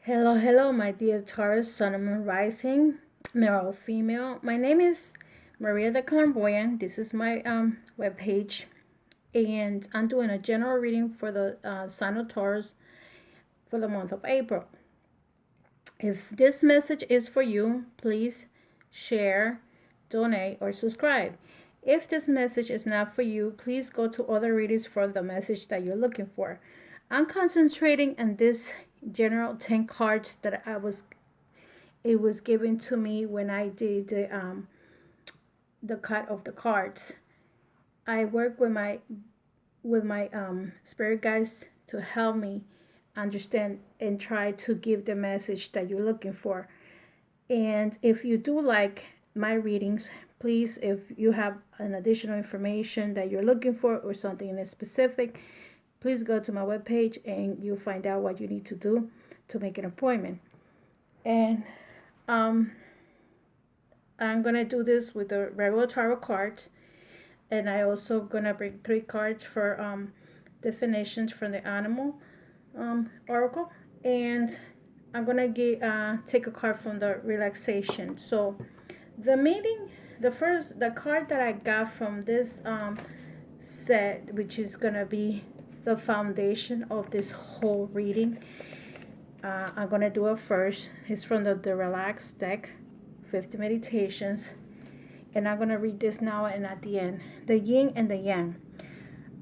Hello, hello, my dear Taurus, Sun and Moon Rising, male or female. My name is Maria the Clairvoyant. This is my webpage, and I'm doing a general reading for the sign of Taurus for the month of April. If this message is for you, please share, donate, or subscribe. If this message is not for you, please go to other readings for the message that you're looking for. I'm concentrating on this general 10 cards that it was given to me when I did the cut of the cards. I work with my spirit guides to help me understand and try to give the message that you're looking for. And if you do like my readings, please, if you have an additional information that you're looking for or something in specific, please go to my webpage and you'll find out what you need to do to make an appointment. And um, I'm gonna do this with the regular tarot cards, and I also gonna bring 3 cards for definitions from the animal oracle, and I'm gonna take a card from the relaxation. So the meeting, the card that I got from this set, which is gonna be the foundation of this whole reading. I'm gonna do it first. It's from the Relax deck, 50 Meditations, and I'm gonna read this now and at the end. The Yin and the Yang.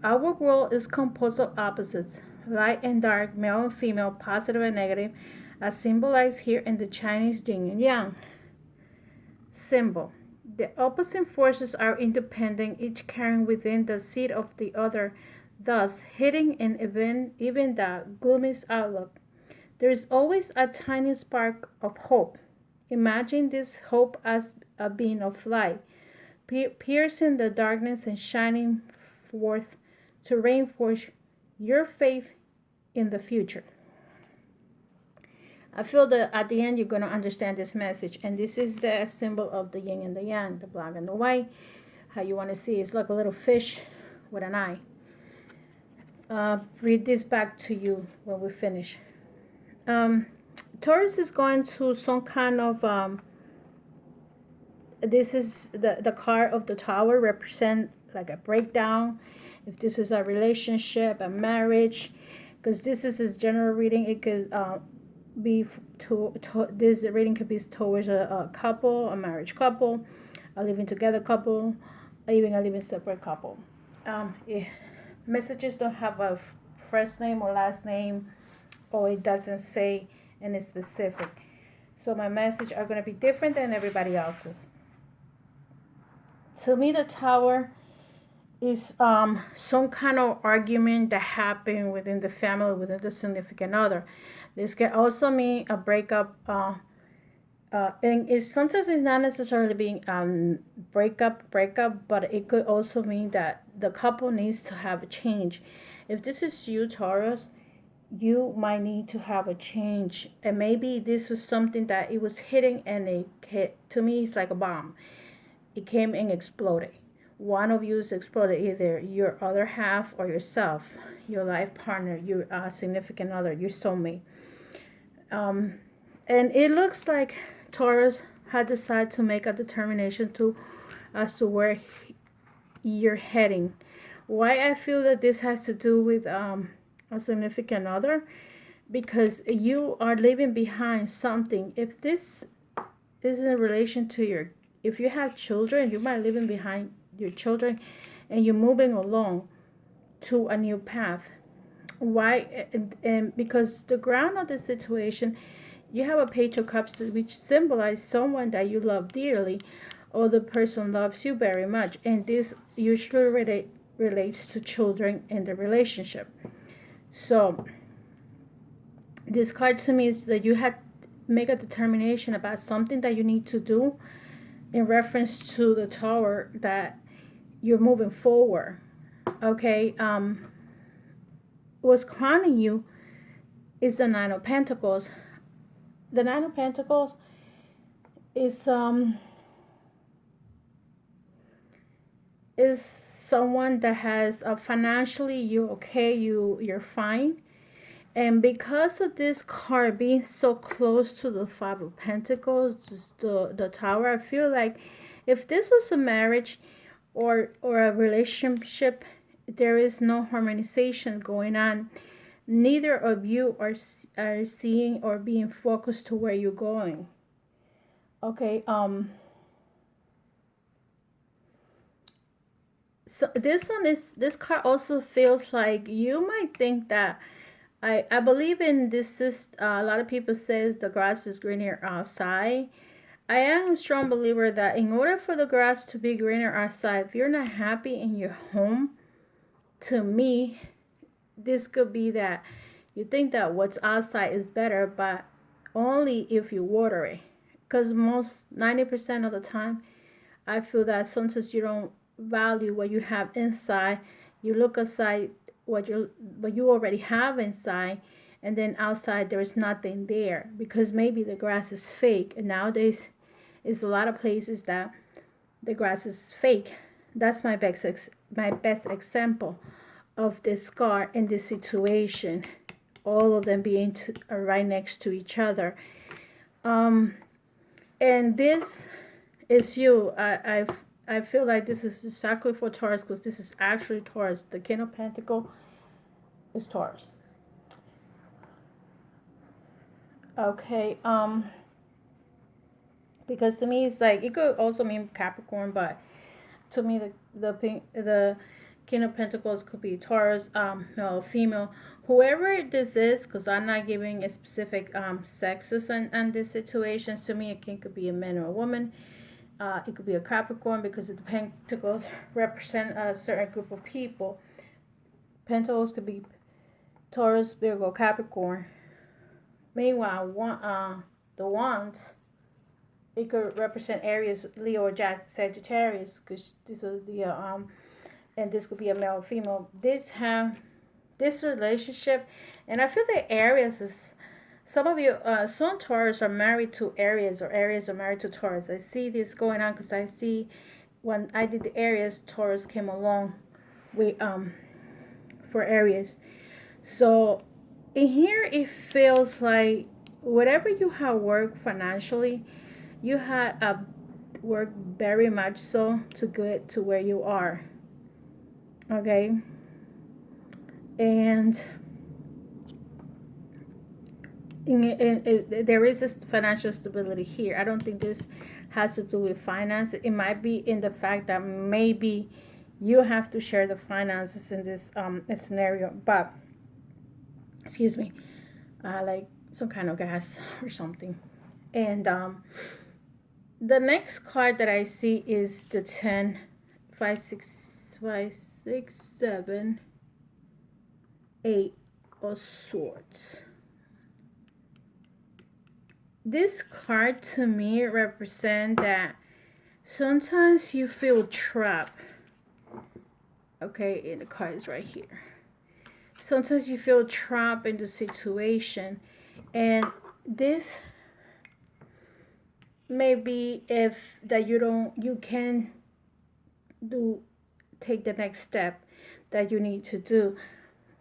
Our world is composed of opposites, light and dark, male and female, positive and negative, as symbolized here in the Chinese Yin and Yang symbol. The opposite forces are independent, each carrying within the seed of the other, thus hitting and even the gloomiest outlook. There is always a tiny spark of hope. Imagine this hope as a beam of light, piercing the darkness and shining forth to reinforce your faith in the future. I feel that at the end you're going to understand this message. And this is the symbol of the yin and the yang, the black and the white. How you want to see it's like a little fish with an eye. Read this back to you when we finish. Taurus is going to some kind of this is the card of the Tower, represent like a breakdown. If this is a relationship, a marriage, because this is his general reading, it could be this reading could be towards a couple, a marriage couple, a living together couple, even a living separate couple. Messages don't have a first name or last name, or it doesn't say any specific. So my message are going to be different than everybody else's. To me, the Tower is some kind of argument that happened within the family, within the significant other. This can also mean a breakup, and sometimes it's not necessarily being breakup, but it could also mean that the couple needs to have a change. If this is you, Taurus, you might need to have a change, and maybe this was something that it was hitting, and it hit. To me, it's like a bomb. It came and exploded. One of you is exploded, either your other half or yourself, your life partner, your significant other, your soulmate. And it looks like Taurus had decided to make a determination as to where you're heading. Why I feel that this has to do with a significant other, because you are leaving behind something. If this is in relation to if you have children, you might leaving behind your children, and you're moving along to a new path. Why? And because the ground of the situation, you have a Page of Cups, which symbolizes someone that you love dearly, or the person loves you very much, and this usually relates to children in the relationship. So this card to me is that you had make a determination about something that you need to do in reference to the Tower, that you're moving forward. Okay. What's crowning you is the Nine of Pentacles. The Nine of Pentacles is someone that has financially, you're okay, you're fine, And because of this card being so close to the Five of Pentacles, just the Tower, I feel like if this was a marriage or a relationship, there is no harmonization going on. Neither of you are seeing or being focused to where you're going. Okay, so this card also feels like you might think that I believe in this is a lot of people says the grass is greener outside. I am a strong believer that in order for the grass to be greener outside, if you're not happy in your home, to me, this could be that you think that what's outside is better, but only if you water it. Because most 90% of the time, I feel that sometimes you don't value what you have inside. You look outside what you already have inside, and then outside there is nothing there because maybe the grass is fake. And nowadays, it's a lot of places that the grass is fake. That's my best example of this scar in this situation. All of them being right next to each other. Um, and this is you. I feel like this is exactly for Taurus because this is actually Taurus. The King of Pentacles is Taurus. Okay. Because to me it's like it could also mean Capricorn, but to me the King of Pentacles could be Taurus, male, female, whoever this is, because I'm not giving a specific sexes on this situation. To me, a king could be a man or a woman. It could be a Capricorn because the Pentacles represent a certain group of people. Pentacles could be Taurus, Virgo, Capricorn. Meanwhile, the Wands, it could represent Aries, Leo, or Sagittarius, because this is the and this could be a male or female. This relationship, and I feel that Aries is some of you. Some Taurus are married to Aries, or Aries are married to Taurus. I see this going on because I see when I did the Aries, Taurus came along with for Aries. So in here, it feels like whatever you have worked financially, you had worked very much so to get to where you are. Okay, and there is this financial stability here. I don't think this has to do with finance. It might be in the fact that maybe you have to share the finances in this scenario. But excuse me, like some kind of gas or something. And the next card that I see is the 10, 5, 6, 5, 6, 7, 8 of Swords. This card to me represents that sometimes you feel trapped. Okay, and the card is right here. Sometimes you feel trapped in the situation, and this may be if that you can take the next step that you need to do.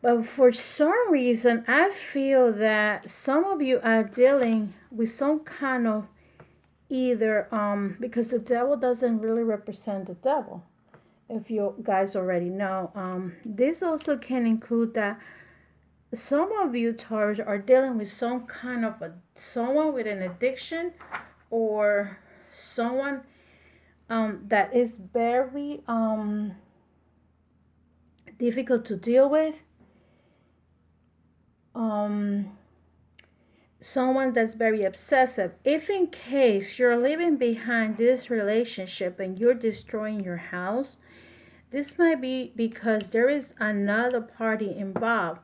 But for some reason, I feel that some of you are dealing with some kind of either because the devil doesn't really represent the devil. If you guys already know, this also can include that some of you Taurus are dealing with some kind of someone with an addiction, or someone that is very difficult to deal with. Someone that's very obsessive. If in case you're leaving behind this relationship and you're destroying your house, this might be because there is another party involved.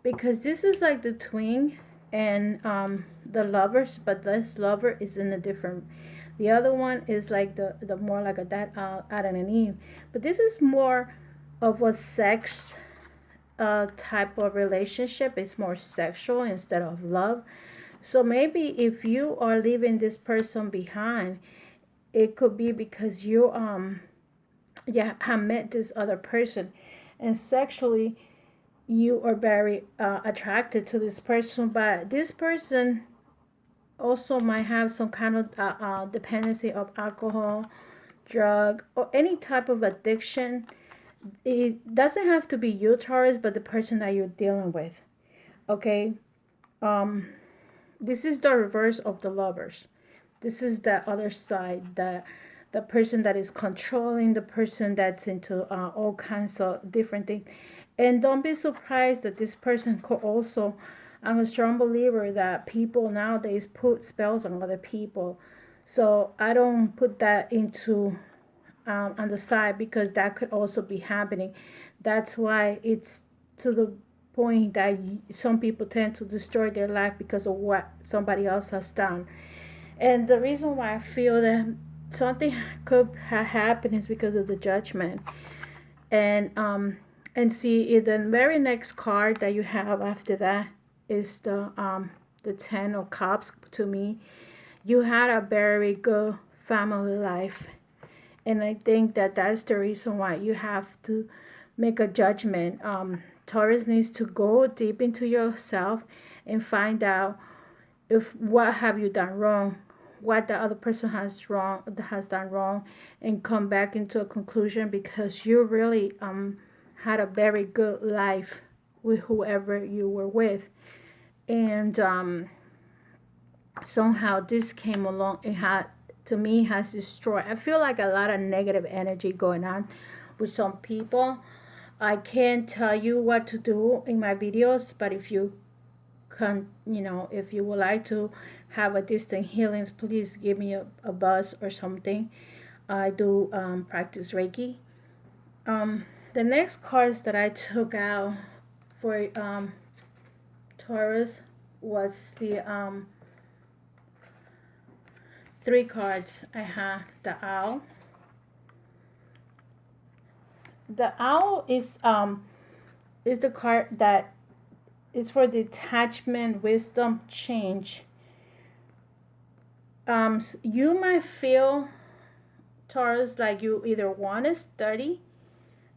Because this is like the twin and the lovers, but this lover is in a different. The other one is like the more like a that Adam and Eve. But this is more of a sex type of relationship. It's more sexual instead of love. So maybe if you are leaving this person behind, it could be because you have met this other person, and sexually you are very attracted to this person, but this person also might have some kind of dependency of alcohol, drug, or any type of addiction. It doesn't have to be you, Taurus, but the person that you're dealing with. Okay. Um, this is the reverse of the lovers. This is the other side, the person that is controlling, the person that's into all kinds of different things. And don't be surprised that this person could also, I'm a strong believer that people nowadays put spells on other people. So I don't put that into on the side, because that could also be happening. That's why it's to the point that some people tend to destroy their life because of what somebody else has done. And the reason why I feel that something could have happened is because of the judgment. And see, the very next card that you have after that is the 10 of cups. To me, you had a very good family life, and I think that that's the reason why you have to make a judgment. Taurus needs to go deep into yourself and find out if what have you done wrong, what the other person has done wrong, and come back into a conclusion, because you really had a very good life with whoever you were with. And somehow this came along, it had, to me, has destroyed. I feel like a lot of negative energy going on with some people. I can't tell you what to do in my videos, but if you can, if you would like to have a distant healings, please give me a buzz or something. I do practice Reiki. The next cards that I took out for Taurus was the three cards. I have the owl. The owl is the card that is for detachment, wisdom, change. You might feel, Taurus, like you either want to study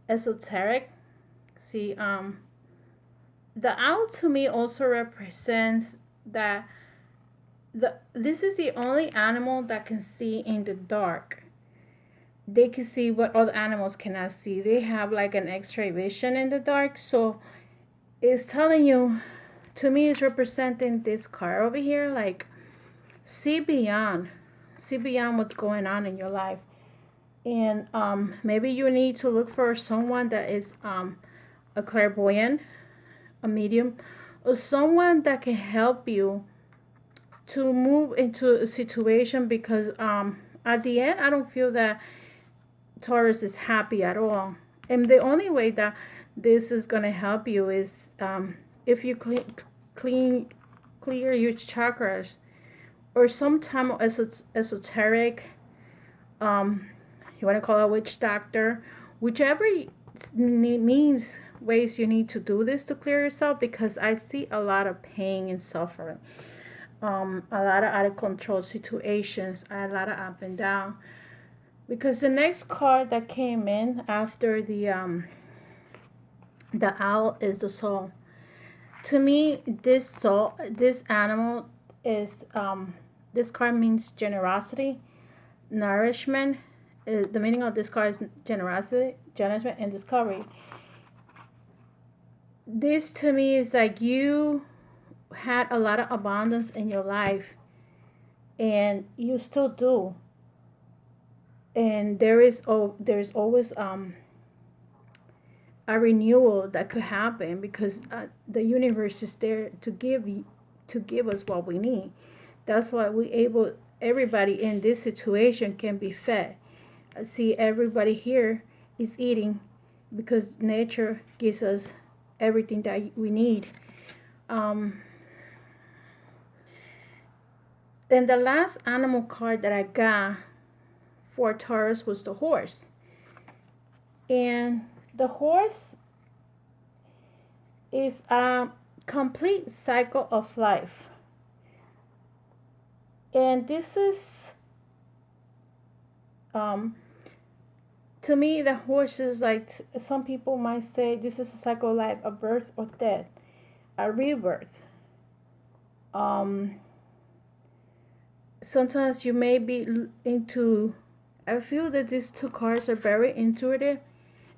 esoteric. See, the owl to me also represents that this is the only animal that can see in the dark. They can see what other animals cannot see. They have like an X-ray vision in the dark. So it's telling you, to me, it's representing this card over here, like see beyond, see beyond what's going on in your life. And maybe you need to look for someone that is a clairvoyant, a medium, or someone that can help you to move into a situation, because at the end, I don't feel that Taurus is happy at all. And the only way that this is going to help you is if you clean clear your chakras, or some type of esoteric, you want to call it a witch doctor, whichever means, ways you need to do this to clear yourself, because I see a lot of pain and suffering, a lot of out of control situations, a lot of up and down. Because the next card that came in after the owl is the soul. To me, this soul, this animal is this card means generosity, nourishment. The meaning of this card is generosity, nourishment, and discovery. This to me is like you had a lot of abundance in your life, and you still do. And there's always a renewal that could happen, because the universe is there to give us what we need. That's why everybody in this situation can be fed. See, everybody here is eating because nature gives us everything that we need. Um, and the last animal card that I got for Taurus was the horse. And the horse is a complete cycle of life. And this is To me, the horse is like, some people might say this is a cycle of life, a birth or death, a rebirth. Um, Sometimes you may be into, I feel that these two cards are very intuitive,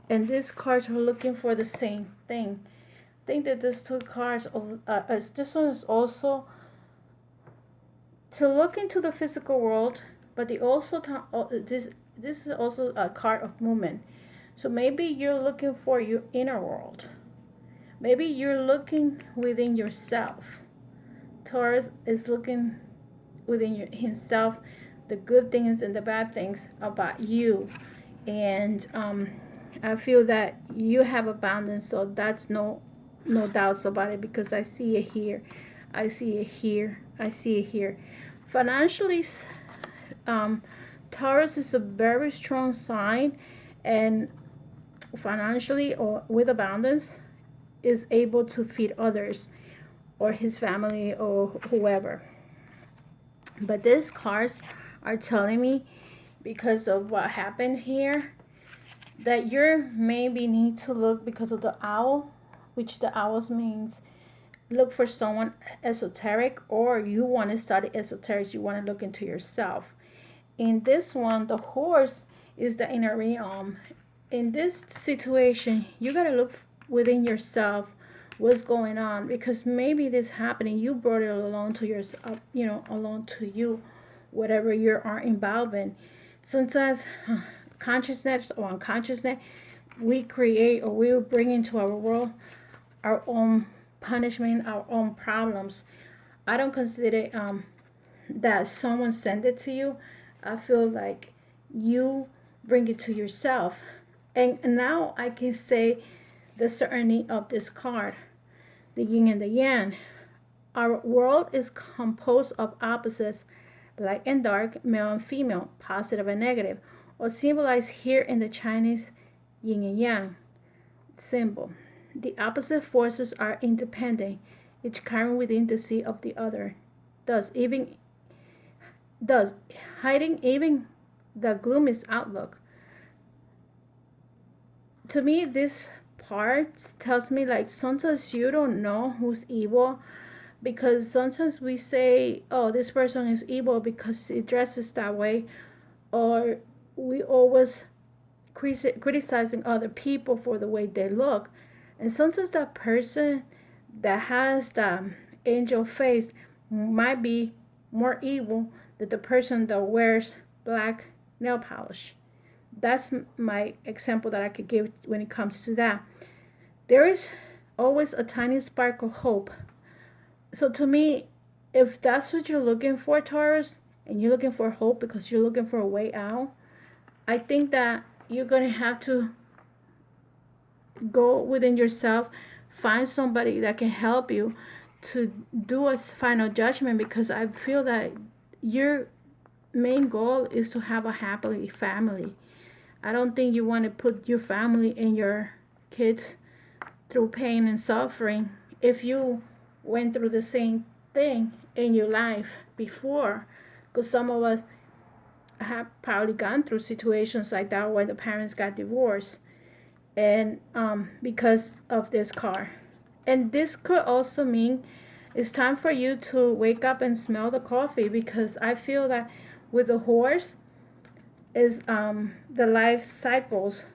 and these cards are looking for the same thing. I think that these two cards, this one is also to look into the physical world, but they also this is also a card of movement. So maybe you're looking for your inner world. Maybe you're looking within yourself. Taurus is looking within himself, the good things and the bad things about you. And I feel that you have abundance, so that's no doubts about it, because I see it here, I see it here, I see it here. Financially, um, Taurus is a very strong sign, and financially or with abundance is able to feed others or his family or whoever. But these cards are telling me, because of what happened here, that you maybe need to look, because of the owl, which the owls means look for someone esoteric, or you want to study esoteric, you want to look into yourself. In this one, the horse is the inner realm. In this situation, you got to look within yourself, what's going on, because maybe this happening, you brought it along to yourself, along to you, whatever you are involved in. Sometimes consciousness or unconsciousness, we create or we bring into our world our own punishment, our own problems. I don't consider that someone sent it to you. I feel like you bring it to yourself. And now I can say the certainty of this card, the yin and the yang. Our world is composed of opposites, light and dark, male and female, positive and negative, or symbolized here in the Chinese yin and yang symbol. The opposite forces are independent, each carrying within the seed of the other, thus hiding even the gloomiest outlook. To me, this part tells me like sometimes you don't know who's evil, because sometimes we say, oh, this person is evil because he dresses that way, or we always criticizing other people for the way they look. And sometimes that person that has the angel face might be more evil than the person that wears black nail polish. That's my example that I could give when it comes to that. There is always a tiny spark of hope. So to me, if that's what you're looking for, Taurus, and you're looking for hope because you're looking for a way out, I think that you're going to have to go within yourself, find somebody that can help you to do a final judgment, because I feel that your main goal is to have a happy family. I don't think you want to put your family and your kids through pain and suffering if you went through the same thing in your life before, because some of us have probably gone through situations like that where the parents got divorced, and because of this car. And this could also mean it's time for you to wake up and smell the coffee, because I feel that with the horse is the life cycles,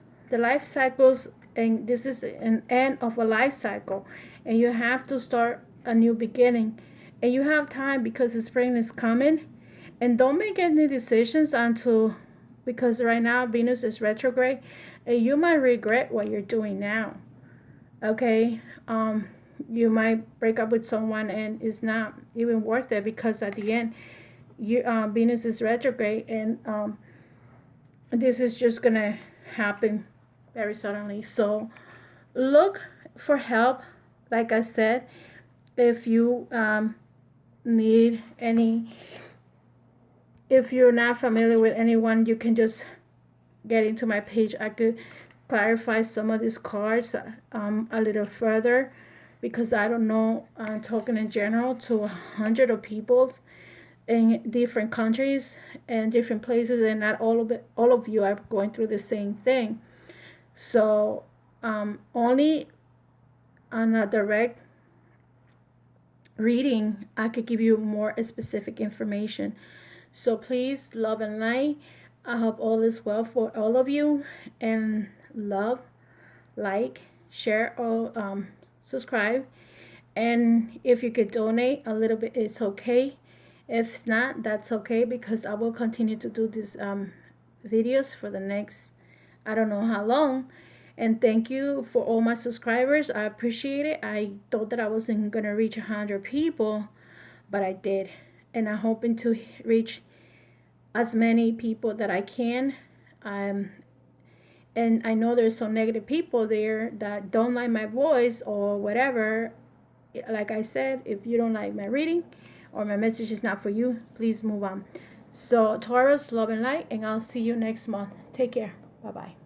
and this is an end of a life cycle, and you have to start a new beginning, and you have time because the spring is coming. And don't make any decisions until, because right now Venus is retrograde, and you might regret what you're doing now. Okay, you might break up with someone and it's not even worth it, because at the end, Venus is retrograde, and this is just gonna happen very suddenly. So look for help. Like I said, if you need any, if you're not familiar with anyone, you can just get into my page. I could clarify some of these cards a little further, because I don't know. I'm talking in general to 100 of people. in different countries and different places, and not all of you are going through the same thing. So only on a direct reading I could give you more specific information. So please, love and light. I hope all is well for all of you, and love, like, share, or subscribe. And if you could donate a little bit, it's okay. If it's not, that's okay, because I will continue to do these videos for the next, I don't know how long. And thank you for all my subscribers. I appreciate it. I thought that I wasn't going to reach 100 people, but I did. And I'm hoping to reach as many people that I can. Um, and I know there's some negative people there that don't like my voice or whatever. Like I said, if you don't like my reading or my message is not for you, please move on. So Taurus, love and light, and I'll see you next month. Take care. Bye bye.